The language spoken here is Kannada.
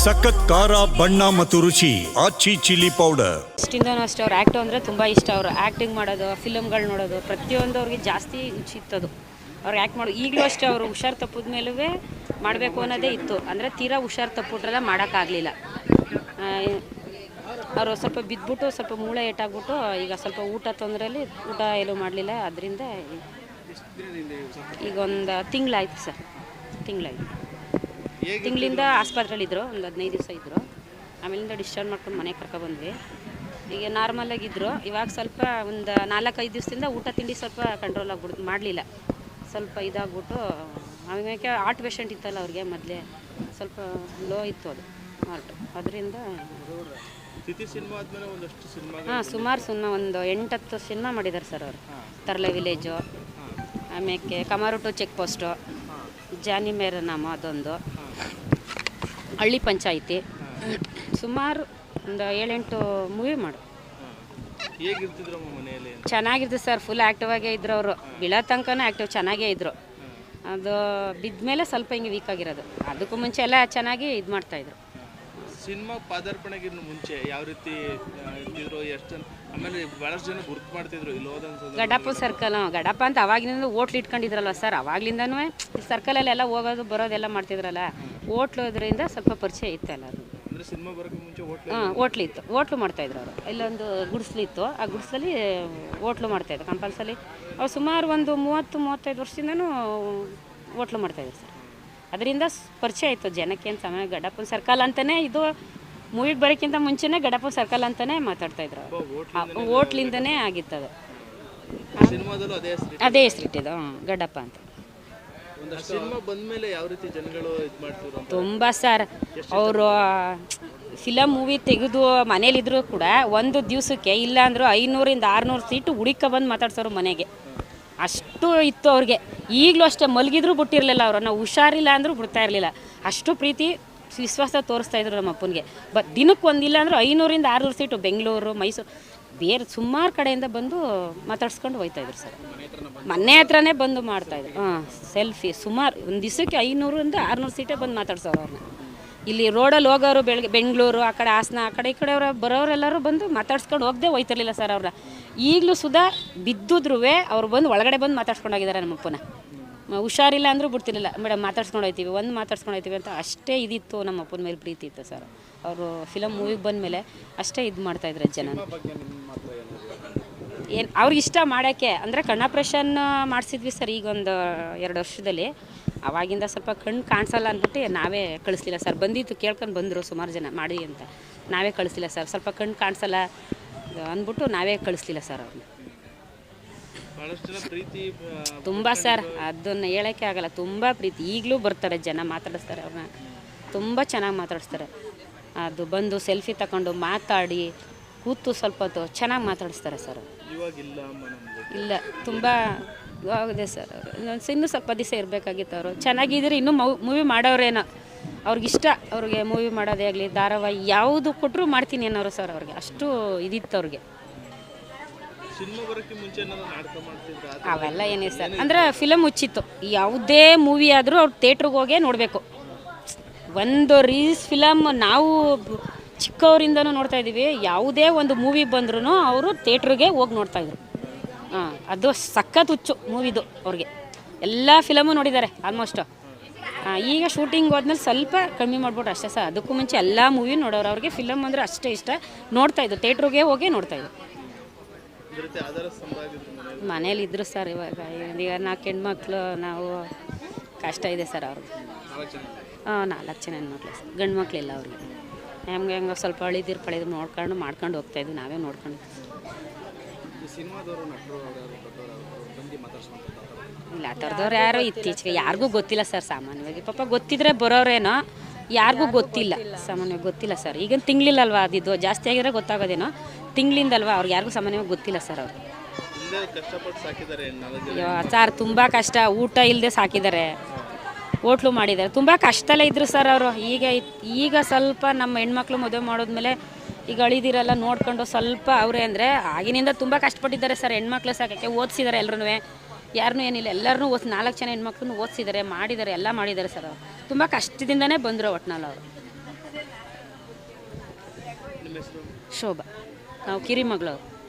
ಸಖತ್ ಖಾರ ಬಣ್ಣ ಮತ್ತು ರುಚಿ ಆಚಿ ಚಿಲ್ಲಿ ಪೌಡರ್. ಇಷ್ಟಿಂದನೂ ಅಷ್ಟೇ ಅವ್ರು ಆ್ಯಕ್ಟ್ ಅಂದರೆ ತುಂಬ ಇಷ್ಟ. ಅವರು ಆ್ಯಕ್ಟಿಂಗ್ ಮಾಡೋದು, ಫಿಲಮ್ಗಳು ನೋಡೋದು, ಪ್ರತಿಯೊಂದು ಅವ್ರಿಗೆ ಜಾಸ್ತಿ ರುಚಿ ಇತ್ತದು. ಅವ್ರು ಆ್ಯಕ್ಟ್ ಮಾಡೋದು ಈಗಲೂ ಅಷ್ಟೇ. ಅವರು ಹುಷಾರು ತಪ್ಪಿದ ಮೇಲೂ ಮಾಡಬೇಕು ಅನ್ನೋದೇ ಇತ್ತು. ಅಂದರೆ ತೀರಾ ಹುಷಾರು ತಪ್ಪಿಟ್ರೆಲ್ಲ ಮಾಡೋಕ್ಕಾಗಲಿಲ್ಲ. ಅವರು ಸ್ವಲ್ಪ ಬಿದ್ದುಬಿಟ್ಟು ಸ್ವಲ್ಪ ಮೂಳೆ ಏಟಾಗ್ಬಿಟ್ಟು ಈಗ ಸ್ವಲ್ಪ ಊಟ ತೊಂದರೆಯಲ್ಲಿ ಊಟ ಎಲ್ಲೂ ಮಾಡಲಿಲ್ಲ. ಅದರಿಂದ ಈಗ ಒಂದು ತಿಂಗಳಾಯ್ತು ಸರ್. ತಿಂಗಳಿಂದ ಆಸ್ಪತ್ರೆಯಲ್ಲಿದ್ದರು. ಒಂದು 15 ದಿವಸ ಇದ್ದರು. ಆಮೇಲಿಂದ ಡಿಸ್ಚಾರ್ಜ್ ಮಾಡ್ಕೊಂಡು ಮನೆಗೆ ಕರ್ಕೊಬಂದ್ವಿ. ಈಗ ನಾರ್ಮಲಾಗಿದ್ದರು. ಇವಾಗ ಸ್ವಲ್ಪ ಒಂದು 4-5 ದಿವಸದಿಂದ ಊಟ ತಿಂಡಿ ಸ್ವಲ್ಪ ಕಂಟ್ರೋಲ್ ಆಗ್ಬಿಡ್ತು. ಮಾಡಲಿಲ್ಲ, ಸ್ವಲ್ಪ ಇದಾಗ್ಬಿಟ್ಟು. ಆಮೇಲೆ ಹಾರ್ಟ್ ಪೇಷಂಟ್ ಇತ್ತಲ್ಲ ಅವ್ರಿಗೆ, ಮೊದಲೇ ಸ್ವಲ್ಪ ಲೋ ಇತ್ತು ಅದು ಹಾರ್ಟ್. ಅದರಿಂದ ಸುಮಾರು ಒಂದು 8-10 ಸಿನಿಮಾ ಮಾಡಿದ್ದಾರೆ ಸರ್ ಅವರು. ತರ್ಲೆ ವಿಲೇಜು, ಆಮೇಲೆ ಕಮಾರುಟು ಚೆಕ್ ಪೋಸ್ಟು, ಜಾನಿ ಮೇರ ನಾಮ ಅದೊಂದು, ಹಳ್ಳಿ ಪಂಚಾಯಿತಿ, ಸುಮಾರು ಒಂದು 7-8 ಮೂವಿ ಮಾಡು. ಚೆನ್ನಾಗಿರ್ತಿದ್ರು ಸರ್. ಫುಲ್ ಆ್ಯಕ್ಟಿವ್ ಆಗೇ ಇದ್ರು ಅವರು. ಬೀಳೋ ತನಕನೂ ಆ್ಯಕ್ಟಿವ್ ಚೆನ್ನಾಗೇ ಇದ್ದರು. ಅದು ಬಿದ್ದ ಮೇಲೆ ಸ್ವಲ್ಪ ಹಿಂಗೆ ವೀಕ್ ಆಗಿರೋದು. ಅದಕ್ಕೂ ಮುಂಚೆ ಎಲ್ಲ ಚೆನ್ನಾಗಿ ಇದು ಮಾಡ್ತಾಯಿದ್ರು. ಸಿನಿಮಾ ಪಾದಾರ್ಪಣೆಗಿಂತ ಮುಂಚೆ ಯಾವ ರೀತಿ ಇರ್ತಿದ್ರು, ಎಷ್ಟು ಆಮೇಲೆ ಭಾಳಷ್ಟು ಜನ ಗುರ್ತು ಮಾಡ್ತಿದ್ರು ಇಲ್ಲಿ ಹೋದಂತ ಗಡಪ ಸರ್ಕಲ್. ಗಡಪ ಅಂತ ಅವಾಗಿನಿಂದ ಹೋಟ್ಲು ಇಟ್ಕೊಂಡಿದ್ರಲ್ವ ಸರ್. ಅವಾಗ್ಲಿಂದನೂ ಸರ್ಕಲಲ್ಲೆಲ್ಲ ಹೋಗೋದು ಬರೋದೆಲ್ಲ ಮಾಡ್ತಿದ್ರಲ್ಲ. ಹೋಟ್ಲೋದ್ರಿಂದ ಸ್ವಲ್ಪ ಪರಿಚಯ ಇತ್ತಲ್ಲ ಅದು. ಅಂದರೆ ಸಿನಿಮಾ ಬರೋಕ್ಕೆ ಮುಂಚೆ ಹೋಟ್ಲು ಇತ್ತು. ಹೋಟ್ಲು ಮಾಡ್ತಾಯಿದ್ರು ಅವರು. ಇಲ್ಲೊಂದು ಗುಡಿಸ್ಲಿತ್ತು. ಆ ಗುಡಿಸ್ಲಲ್ಲಿ ಹೋಟ್ಲು ಮಾಡ್ತಾಯಿದ್ರು ಕಂಪಲ್ಸರಿ. ಅವ್ರು ಸುಮಾರು ಒಂದು 30-35 ವರ್ಷದಿಂದನೂ ಹೋಟ್ಲು ಮಾಡ್ತಾಯಿದ್ರು ಸರ್. ಅದರಿಂದ ಪರಿಚಯ ಆಯಿತು ಜನಕ್ಕೆ. ಏನು ಸಮಯ ಗಡಪನ ಸರ್ಕಲ್ ಅಂತಲೇ ಇದು ಮೂವಿಗೆ ಬರೋಕ್ಕಿಂತ ಮುಂಚೆನೇ ಗಡಪನ ಸರ್ಕಲ್ ಅಂತಲೇ ಮಾತಾಡ್ತಾಯಿದ್ರು. ಹೋಟ್ಲಿಂದನೇ ಆಗಿತ್ತದು. ಅದೇ ಹೆಸರಿಟ್ಟಿದ್ದು ಗಡಪ ಅಂತ. ತುಂಬ ಸರ್. ಅವರು ಫಿಲಮ್ ಮೂವಿ ತೆಗೆದು ಮನೇಲಿದ್ರು ಕೂಡ ಒಂದು ದಿವಸಕ್ಕೆ ಇಲ್ಲ ಅಂದರೂ 500-600 ಸೀಟು ಹುಡುಕ ಬಂದು ಮಾತಾಡ್ಸೋರು ಮನೆಗೆ. ಅಷ್ಟು ಇತ್ತು ಅವ್ರಿಗೆ. ಈಗಲೂ ಅಷ್ಟೇ, ಮಲಗಿದ್ರು ಬಿಟ್ಟಿರಲಿಲ್ಲ ಅವರು. ನಾವು ಹುಷಾರಿಲ್ಲ ಅಂದರೂ ಬಿಡ್ತಾ ಇರಲಿಲ್ಲ. ಅಷ್ಟು ಪ್ರೀತಿ ವಿಶ್ವಾಸ ತೋರಿಸ್ತಾಯಿದ್ರು ನಮ್ಮ ಅಪ್ಪನಿಗೆ. ದಿನಕ್ಕೆ ಒಂದಿಲ್ಲ ಅಂದರೂ 500-600 ಸೀಟು ಬೆಂಗಳೂರು, ಮೈಸೂರು, ಬೇರೆ ಸುಮಾರು ಕಡೆಯಿಂದ ಬಂದು ಮಾತಾಡ್ಸ್ಕೊಂಡು ಹೋಗ್ತಾಯಿದ್ರು ಸರ್. ಮನೆ ಹತ್ರನೇ ಬಂದು ಮಾಡ್ತಾಯಿದ್ರು. ಸೆಲ್ಫಿ ಸುಮಾರು ಒಂದು ದಿವಸಕ್ಕೆ 500-600 ಸೀಟೇ ಬಂದು ಮಾತಾಡ್ಸೋರು ಅವ್ರನ್ನ. ಇಲ್ಲಿ ರೋಡಲ್ಲಿ ಹೋಗೋರು ಬೆಂಗಳೂರು, ಆ ಕಡೆ ಹಾಸನ, ಆ ಕಡೆ ಈ ಕಡೆ ಬರೋರೆಲ್ಲರೂ ಬಂದು ಮಾತಾಡ್ಸ್ಕೊಂಡು ಹೋಗದೆ ಹೋಯ್ತಿರ್ಲಿಲ್ಲ ಸರ್ ಅವ್ರನ್ನ. ಈಗಲೂ ಸುಧಾ ಬಿದ್ದಿದ್ರೂ ಅವ್ರು ಬಂದು ಒಳಗಡೆ ಬಂದು ಮಾತಾಡ್ಸ್ಕೊಂಡೋಗಿದ್ದಾರೆ ನಮ್ಮ ಅಪ್ಪನ. ಹುಷಾರಿಲ್ಲ ಅಂದರೂ ಬಿಡ್ತಿರ್ಲಿಲ್ಲ. ಮೇಡಮ್ ಮಾತಾಡ್ಸ್ಕೊಂಡು ಹೋಗ್ತೀವಿ, ಮಾತಾಡ್ಸ್ಕೊಂಡು ಹೋಗ್ತೀವಿ ಅಂತ. ಅಷ್ಟೇ ಇದಿತ್ತು ನಮ್ಮ ಅಪ್ಪನ ಮೇಲೆ ಪ್ರೀತಿ ಇತ್ತು ಸರ್. ಅವರು ಫಿಲಮ್ ಮೂವಿಗೆ ಬಂದಮೇಲೆ ಅಷ್ಟೇ ಇದು ಮಾಡ್ತಾಯಿದ್ರು ಜನ. ಏನು ಅವ್ರಿಗೆ ಇಷ್ಟ ಮಾಡೋಕ್ಕೆ. ಅಂದರೆ ಕಣ್ಣು ಆಪ್ರೇಷನ್ ಮಾಡಿಸಿದ್ವಿ ಸರ್ ಈಗೊಂದು 2 ವರ್ಷದಲ್ಲಿ. ಆವಾಗಿಂದ ಸ್ವಲ್ಪ ಕಣ್ಣು ಕಾಣಿಸಲ್ಲ ಅಂದ್ಬಿಟ್ಟು ನಾವೇ ಕಳಿಸ್ಲಿಲ್ಲ ಸರ್. ಬಂದಿತ್ತು, ಕೇಳ್ಕೊಂಡು ಬಂದರು ಸುಮಾರು ಜನ ಮಾಡಿ ಅಂತ. ನಾವೇ ಕಳಿಸ್ಲಿಲ್ಲ ಸರ್. ಸ್ವಲ್ಪ ಕಣ್ಣು ಕಾಣಿಸಲ್ಲ ಅಂದ್ಬಿಟ್ಟು ನಾವೇ ಕಳಿಸ್ಲಿಲ್ಲ ಸರ್ ಅವ್ರನ್ನ. ತುಂಬ ಸರ್, ಅದನ್ನು ಹೇಳೋಕ್ಕೆ ಆಗಲ್ಲ. ತುಂಬ ಪ್ರೀತಿ. ಈಗಲೂ ಬರ್ತಾರೆ ಜನ, ಮಾತಾಡಿಸ್ತಾರೆ ಅವ್ರನ್ನ. ತುಂಬ ಚೆನ್ನಾಗಿ ಮಾತಾಡಿಸ್ತಾರೆ. ಅದು ಬಂದು ಸೆಲ್ಫಿ ತಗೊಂಡು ಮಾತಾಡಿ ಕೂತು ಸ್ವಲ್ಪ ಹೊತ್ತು ಚೆನ್ನಾಗಿ ಮಾತಾಡಿಸ್ತಾರೆ ಸರ್. ಇಲ್ಲ, ತುಂಬ ಆಗಿದೆ ಸರ್. ಇನ್ನೂ ಸ್ವಲ್ಪ ದಿವಸ ಇರಬೇಕಾಗಿತ್ತು. ಅವರು ಚೆನ್ನಾಗಿದ್ರೆ ಇನ್ನೂ ಮೂವಿ ಮಾಡೋರೇನೋ. ಅವ್ರಿಗಿಷ್ಟ. ಅವ್ರಿಗೆ ಮೂವಿ ಮಾಡೋದೇ ಆಗಲಿ, ಧಾರಾವಾಹಿ ಯಾವುದು ಕೊಟ್ಟರು ಮಾಡ್ತೀನಿ ಅನ್ನೋರು ಸರ್. ಅವ್ರಿಗೆ ಅಷ್ಟು ಇದಿತ್ತು ಅವ್ರಿಗೆ. ಅವೆಲ್ಲ ಏನೇ ಸರ್. ಅಂದರೆ ಫಿಲಮ್ ಹುಚ್ಚಿತ್ತು. ಯಾವುದೇ ಮೂವಿ ಆದರೂ ಅವ್ರು ಥಿಯೇಟ್ರಿಗೆ ಹೋಗೇ ನೋಡಬೇಕು. ಒಂದು ರೀಲ್ಸ್ ಫಿಲಮ್ ನಾವು ಚಿಕ್ಕವರಿಂದನೂ ನೋಡ್ತಾಯಿದ್ದೀವಿ. ಯಾವುದೇ ಒಂದು ಮೂವಿ ಬಂದ್ರೂ ಅವರು ಥಿಯೇಟ್ರಿಗೆ ಹೋಗಿ ನೋಡ್ತಾಯಿದ್ರು. ಅದು ಸಖತ್ ಹುಚ್ಚು ಮೂವಿದು ಅವ್ರಿಗೆ. ಎಲ್ಲ ಫಿಲಮು ನೋಡಿದ್ದಾರೆ ಆಲ್ಮೋಸ್ಟು. ಈಗ ಶೂಟಿಂಗ್ ಹೋದ್ಮೇಲೆ ಸ್ವಲ್ಪ ಕಮ್ಮಿ ಮಾಡ್ಬಿಟ್ಟು ಅಷ್ಟೇ ಸರ್. ಅದಕ್ಕೂ ಮುಂಚೆ ಎಲ್ಲ ಮೂವಿ ನೋಡೋರು. ಅವ್ರಿಗೆ ಫಿಲಮ್ ಅಂದರೆ ಅಷ್ಟೇ ಇಷ್ಟ. ನೋಡ್ತಾಯಿದ್ರು, ಥಿಯೇಟ್ರಿಗೆ ಹೋಗಿ ನೋಡ್ತಾಯಿದ್ರು. ಮನೇಲಿ ಇದ್ರು ಸರ್. ಇವಾಗ 4 ಹೆಣ್ಮಕ್ಳು ನಾವು. ಕಷ್ಟ ಇದೆ ಸರ್ ಅವ್ರಿಗೆ. 4 ಜನ ಹೆಣ್ಮಕ್ಳು ಸರ್. ಗಂಡು ಮಕ್ಕಳಿಲ್ಲ ಅವ್ರಿಗೆ. ಹೆಂಗೆ ಸ್ವಲ್ಪ ಪಳಿದ್ರು ಮಾಡ್ಕೊಂಡು ಹೋಗ್ತಾಯಿದ್ವಿ. ನಾವೇ ನೋಡ್ಕೊಂಡು. ಇಲ್ಲ, ಆ ಥರದವ್ರು ಯಾರು ಇತ್ತೀಚೆಗೆ ಯಾರಿಗೂ ಗೊತ್ತಿಲ್ಲ ಸರ್. ಸಾಮಾನ್ಯವಾಗಿ ಪಾಪ ಗೊತ್ತಿದ್ರೆ ಬರೋರೇನೋ, ಯಾರಿಗೂ ಗೊತ್ತಿಲ್ಲ. ಸಾಮಾನ್ಯವಾಗಿ ಗೊತ್ತಿಲ್ಲ ಸರ್. ಈಗ ತಿಂಗಳಿಲ್ಲಲ್ವ ಅದಿದ್ದು. ಜಾಸ್ತಿ ಆಗಿದ್ರೆ ಗೊತ್ತಾಗೋದೇನೋ. ತಿಂಗಳಿಂದಲ್ವ ಅವ್ರಿಗೆ ಯಾರಿಗೂ ಸಾಮಾನ್ಯವಾಗಿ ಗೊತ್ತಿಲ್ಲ ಸರ್. ಅವರು ಸರ್ ತುಂಬ ಕಷ್ಟ. ಊಟ ಇಲ್ಲದೆ ಸಾಕಿದ್ದಾರೆ, ಹೋಟ್ಲು ಮಾಡಿದ್ದಾರೆ. ತುಂಬ ಕಷ್ಟದಲ್ಲೇ ಇದ್ರು ಸರ್ ಅವರು. ಈಗ ಸ್ವಲ್ಪ ನಮ್ಮ ಹೆಣ್ಮಕ್ಳು ಮದುವೆ ಮಾಡೋದ್ಮೇಲೆ ಈಗ ಅಳಿದಿರೆಲ್ಲ ನೋಡ್ಕೊಂಡು ಸ್ವಲ್ಪ ಅವರೇ ಅಂದರೆ ಆಗಿನಿಂದ ತುಂಬ ಕಷ್ಟಪಟ್ಟಿದ್ದಾರೆ ಸರ್. ಹೆಣ್ಮಕ್ಳು ಸಾಕೋಕ್ಕೆ ಓದಿಸಿದ್ದಾರೆ ಎಲ್ಲರೂ. ಯಾರನ್ನೂ ಏನಿಲ್ಲ, ಎಲ್ಲರನ್ನೂ 4 ಜನ ಹೆಣ್ಮಕ್ಳನ್ನೂ ಓದಿಸಿದ್ದಾರೆ, ಮಾಡಿದ್ದಾರೆ, ಎಲ್ಲ ಮಾಡಿದ್ದಾರೆ ಸರ್. ಅವರು ತುಂಬ ಕಷ್ಟದಿಂದನೇ ಬಂದರು ಒಟ್ಟಿನಲ್ಲಿ ಅವರು. ನಿಮ್ಮ ಹೆಸರು? ಶೋಭಾ, ನಾವು ಕಿರಿಮಗಳು.